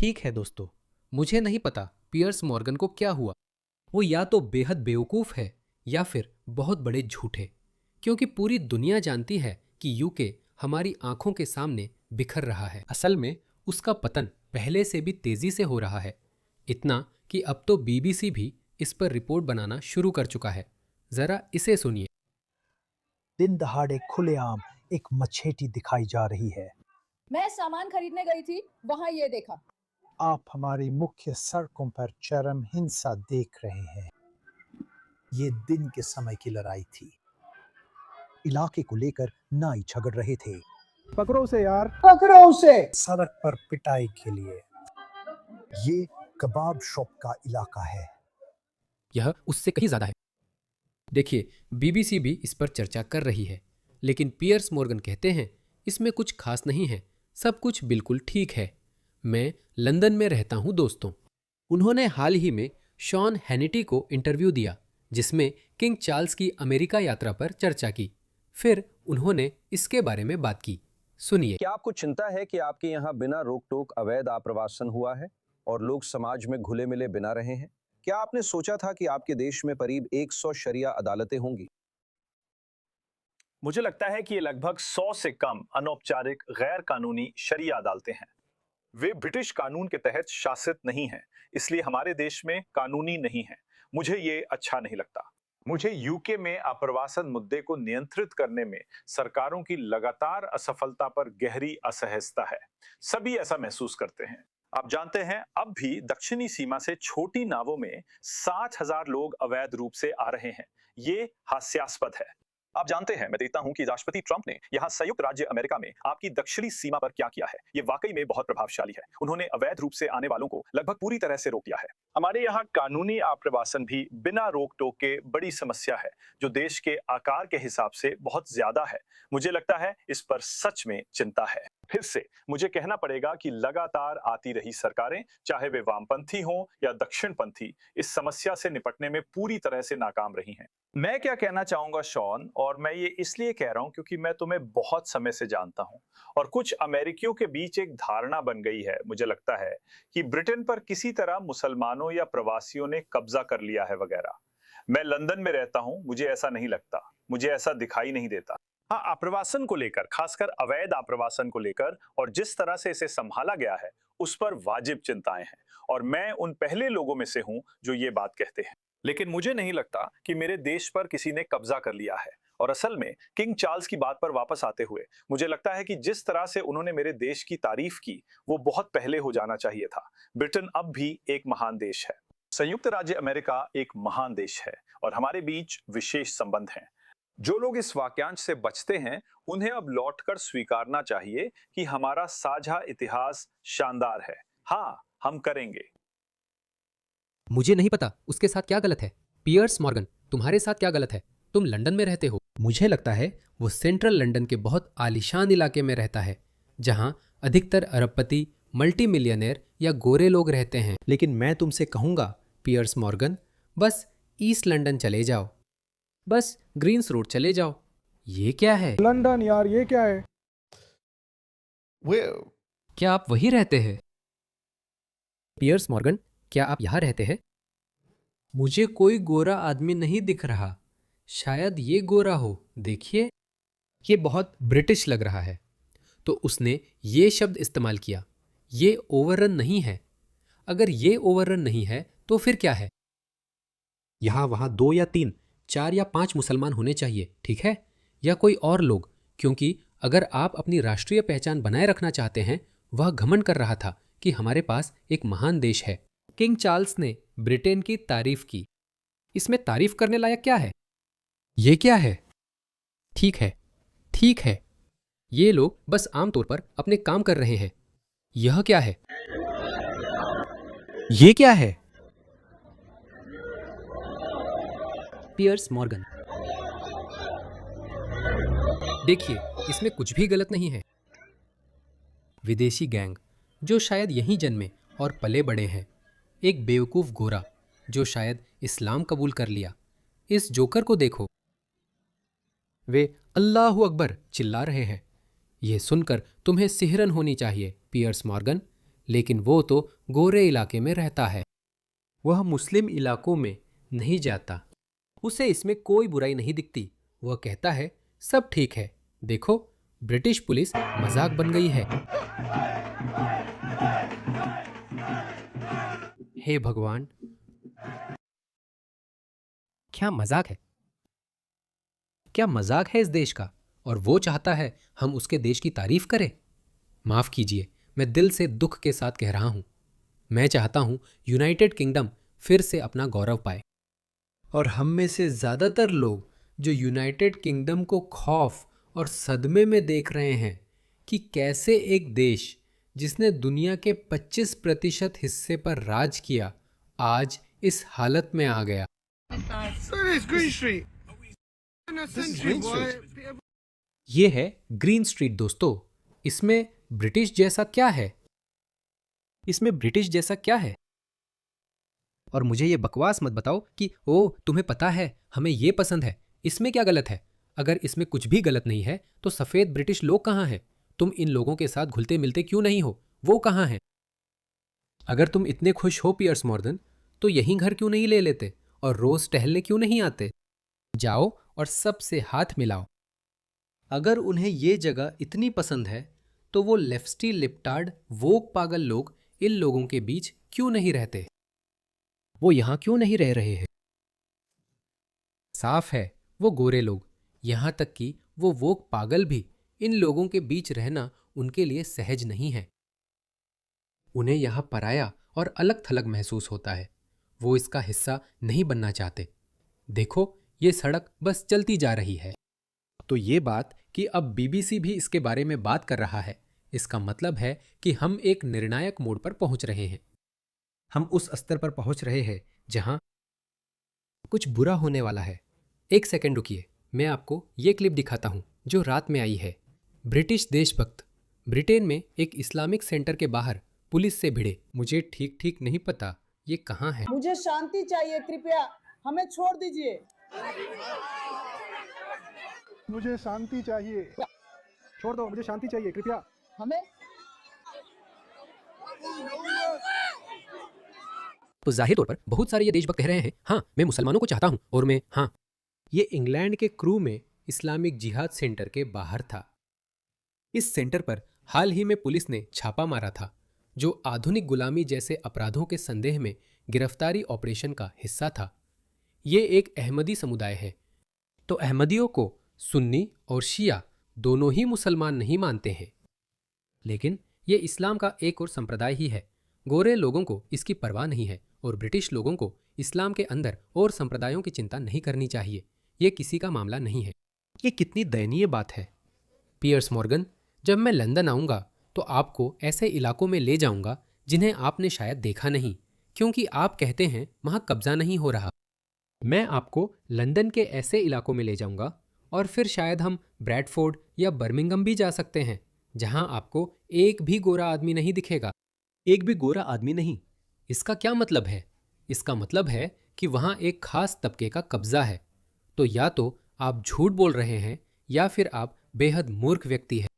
ठीक है दोस्तों, मुझे नहीं पता पियर्स मॉर्गन को क्या हुआ। वो या तो बेहद बेवकूफ़ है या फिर बहुत बड़े झूठे, क्योंकि पूरी दुनिया जानती है कि यूके हमारी आंखों के सामने बिखर रहा है। असल में उसका पतन पहले से भी तेजी से हो रहा है, इतना कि अब तो बीबीसी भी इस पर रिपोर्ट बनाना शुरू कर चुका है। जरा इसे सुनिए। दिन दहाड़े खुलेआम एक मछेटी दिखाई जा रही है। मैं सामान खरीदने गई थी, वहां ये देखा। आप हमारी मुख्य सड़कों पर चरम हिंसा देख रहे हैं। ये दिन के समय की लड़ाई थी। इलाके को लेकर नाई झगड़ रहे थे। पकड़ो उसे यार, पकड़ो उसे। सड़क पर पिटाई के लिए। ये कबाब शॉप का इलाका है। यह उससे कहीं ज्यादा है। देखिए, बीबीसी भी इस पर चर्चा कर रही है, लेकिन पियर्स मॉर्गन कहते हैं इसमें कुछ खास नहीं है, सब कुछ बिल्कुल ठीक है। मैं लंदन में रहता हूं दोस्तों। उन्होंने हाल ही में शॉन हैनिटी को इंटरव्यू दिया, जिसमें किंग चार्ल्स की अमेरिका यात्रा पर चर्चा की। फिर उन्होंने इसके बारे में बात की। सुनिए। क्या आपको चिंता है कि आपके यहाँ बिना रोक टोक अवैध आप्रवासन हुआ है और लोग समाज में घुले मिले बिना रहे हैं? क्या आपने सोचा था कि आपके देश में करीब 100 शरिया अदालतें होंगी? मुझे लगता है कि ये लगभग 100 से कम अनौपचारिक गैर कानूनी शरिया अदालतें हैं। वे ब्रिटिश कानून के तहत शासित नहीं हैं, इसलिए हमारे देश में कानूनी नहीं है। मुझे ये अच्छा नहीं लगता। मुझे यूके में आप्रवासन मुद्दे को नियंत्रित करने में सरकारों की लगातार असफलता पर गहरी असहजता है। सभी ऐसा महसूस करते हैं। आप जानते हैं, अब भी दक्षिणी सीमा से छोटी नावों में 60,000 लोग अवैध रूप से आ रहे हैं। ये हास्यास्पद है। आप जानते हैं, मैं देखता हूं कि राष्ट्रपति ट्रंप ने यहां संयुक्त राज्य अमेरिका में आपकी दक्षिणी सीमा पर क्या किया है। ये वाकई में बहुत प्रभावशाली है। उन्होंने अवैध रूप से आने वालों को लगभग पूरी तरह से रोक दिया है। हमारे यहाँ कानूनी आप्रवासन भी बिना रोक टोक के बड़ी समस्या है, जो देश के आकार के हिसाब से बहुत ज्यादा है। मुझे लगता है इस पर सच में चिंता है। फिर से मुझे कहना पड़ेगा कि लगातार आती रही सरकारें, चाहे वे वामपंथी हों या दक्षिणपंथी, इस समस्या से निपटने में पूरी तरह से नाकाम रही हैं। मैं क्या कहना चाहूंगा शॉन, और मैं ये इसलिए कह रहा हूं क्योंकि मैं तुम्हें बहुत समय से जानता हूं और कुछ अमेरिकियों के बीच एक धारणा बन गई है, मुझे लगता है, कि ब्रिटेन पर किसी तरह मुसलमानों या प्रवासियों ने कब्जा कर लिया है वगैरह। मैं लंदन में रहता हूं, मुझे ऐसा नहीं लगता, मुझे ऐसा दिखाई नहीं देता। हाँ, आप्रवासन को लेकर, खासकर अवैध आप्रवासन को लेकर और जिस तरह से इसे संभाला गया है, उस पर वाजिब चिंताएं हैं और मैं उन पहले लोगों में से हूं जो ये बात कहते हैं। लेकिन मुझे नहीं लगता कि मेरे देश पर किसी ने कब्जा कर लिया है। और असल में किंग चार्ल्स की बात पर वापस आते हुए मुझे लगता है कि जिस तरह से उन्होंने मेरे देश की तारीफ की, वो बहुत पहले हो जाना चाहिए था। ब्रिटेन अब भी एक महान देश है। संयुक्त राज्य अमेरिका एक महान देश है और हमारे बीच विशेष संबंध हैं। जो लोग इस वाक्यांश से बचते हैं, उन्हें अब लौटकर स्वीकारना चाहिए कि हमारा साझा इतिहास शानदार है। हाँ, हम करेंगे। मुझे नहीं पता उसके साथ क्या गलत है। पियर्स मॉर्गन, तुम्हारे साथ क्या गलत है? तुम लंदन में रहते हो। मुझे लगता है वो सेंट्रल लंदन के बहुत आलीशान इलाके में रहता है, जहां अधिकतर अरबपति, मल्टी मिलियनेयर या गोरे लोग रहते हैं। लेकिन मैं तुमसे कहूंगा पियर्स मॉर्गन, बस ईस्ट लंदन चले जाओ, बस ग्रीन्स रोड चले जाओ। ये क्या है? लंदन यार, ये क्या है? क्या आप वहीं रहते हैं? पियर्स मॉर्गन, क्या आप यहां रहते हैं? मुझे कोई गोरा आदमी नहीं दिख रहा। शायद ये गोरा हो, देखिए। ये बहुत ब्रिटिश लग रहा है। तो उसने ये शब्द इस्तेमाल किया। ये ओवररन नहीं है। अगर ये ओवररन नहीं है तो फिर क्या है? यहां वहां 2 या 3, 4 या 5 मुसलमान होने चाहिए, ठीक है? या कोई और लोग, क्योंकि अगर आप अपनी राष्ट्रीय पहचान बनाए रखना चाहते हैं। वह घमंड कर रहा था कि हमारे पास एक महान देश है। किंग चार्ल्स ने ब्रिटेन की तारीफ की। इसमें तारीफ करने लायक क्या है? ये क्या है? ठीक है, ठीक है, ये लोग बस आमतौर पर अपने काम कर रहे हैं। यह क्या है? ये क्या है? पियर्स मॉर्गन, देखिए, इसमें कुछ भी गलत नहीं है। विदेशी गैंग जो शायद यहीं जन्मे और पले बड़े हैं, एक बेवकूफ़ गोरा जो शायद इस्लाम कबूल कर लिया। इस जोकर को देखो, वे अल्लाहु अकबर चिल्ला रहे हैं। यह सुनकर तुम्हें सिहरन होनी चाहिए पियर्स मॉर्गन। लेकिन वो तो गोरे इलाके में रहता है। वह मुस्लिम इलाकों में नहीं जाता। उसे इसमें कोई बुराई नहीं दिखती। वह कहता है सब ठीक है, देखो ब्रिटिश पुलिस मजाक बन गई है। हे भगवान, क्या मजाक है? क्या मजाक है इस देश का? और वो चाहता है हम उसके देश की तारीफ करें। माफ कीजिए, मैं दिल से दुख के साथ कह रहा हूं। मैं चाहता हूं यूनाइटेड किंगडम फिर से अपना गौरव पाए। और हम में से ज्यादातर लोग जो यूनाइटेड किंगडम को खौफ और सदमे में देख रहे हैं कि कैसे एक देश जिसने दुनिया के 25% हिस्से पर राज किया आज इस हालत में आ गया। ये है ग्रीन स्ट्रीट दोस्तों। इसमें ब्रिटिश जैसा क्या है? इसमें ब्रिटिश जैसा क्या है? और मुझे ये बकवास मत बताओ कि ओ तुम्हें पता है हमें ये पसंद है। इसमें क्या गलत है? अगर इसमें कुछ भी गलत नहीं है तो सफेद ब्रिटिश लोग कहाँ हैं? तुम इन लोगों के साथ घुलते मिलते क्यों नहीं हो? वो कहाँ हैं? अगर तुम इतने खुश हो पियर्स मॉर्गन तो यहीं घर क्यों नहीं ले लेते और रोज टहलने क्यों नहीं आते? जाओ और सबसे हाथ मिलाओ। अगर उन्हें ये जगह इतनी पसंद है तो वो लेफ्टी लिप्टार्ड वोक पागल लोग इन लोगों के बीच क्यों नहीं रहते? वो यहां क्यों नहीं रह रहे हैं? साफ है वो गोरे लोग, यहां तक कि वो वोक पागल भी इन लोगों के बीच रहना उनके लिए सहज नहीं है। उन्हें यहां पराया और अलग थलग महसूस होता है। वो इसका हिस्सा नहीं बनना चाहते। देखो ये सड़क बस चलती जा रही है। तो ये बात कि अब बीबीसी भी इसके बारे में बात कर रहा है, इसका मतलब है कि हम एक निर्णायक मोड़ पर पहुंच रहे हैं। हम उस स्तर पर पहुंच रहे हैं जहां कुछ बुरा होने वाला है। एक सेकंड रुकिए, मैं आपको ये क्लिप दिखाता हूं जो रात में आई है। ब्रिटिश देशभक्त ब्रिटेन में एक इस्लामिक सेंटर के बाहर पुलिस से भिड़े। मुझे ठीक ठीक नहीं पता ये कहाँ है। मुझे शांति चाहिए, कृपया हमें छोड़ दीजिए। मुझे शांति चाहिए, छोड़ दो, मुझे शांति चाहिए कृपया। हमें तो जाहिर तौर पर बहुत सारे ये देशभक्त कह रहे हैं हाँ मैं मुसलमानों को चाहता हूं और मैं हाँ। ये इंग्लैंड के क्रू में इस्लामिक जिहाद सेंटर के बाहर था। इस सेंटर पर हाल ही में पुलिस ने छापा मारा था जो आधुनिक गुलामी जैसे अपराधों के संदेह में गिरफ्तारी ऑपरेशन का हिस्सा था। ये एक अहमदी समुदाय है। तो अहमदियों को सुन्नी और शिया दोनों ही मुसलमान नहीं मानते हैं, लेकिन ये इस्लाम का एक और संप्रदाय ही है। गोरे लोगों को इसकी परवाह नहीं है और ब्रिटिश लोगों को इस्लाम के अंदर और संप्रदायों की चिंता नहीं करनी चाहिए। ये किसी का मामला नहीं है। ये कितनी दयनीय बात है। पियर्स मॉर्गन, जब मैं लंदन आऊँगा तो आपको ऐसे इलाकों में ले जाऊँगा जिन्हें आपने शायद देखा नहीं, क्योंकि आप कहते हैं वहाँ कब्जा नहीं हो रहा। मैं आपको लंदन के ऐसे इलाकों में ले जाऊँगा और फिर शायद हम ब्रैडफोर्ड या बर्मिंघम भी जा सकते हैं जहाँ आपको एक भी गोरा आदमी नहीं दिखेगा। एक भी गोरा आदमी नहीं। इसका क्या मतलब है? इसका मतलब है कि वहाँ एक खास तबके का कब्जा है। तो या तो आप झूठ बोल रहे हैं या फिर आप बेहद मूर्ख व्यक्ति हैं।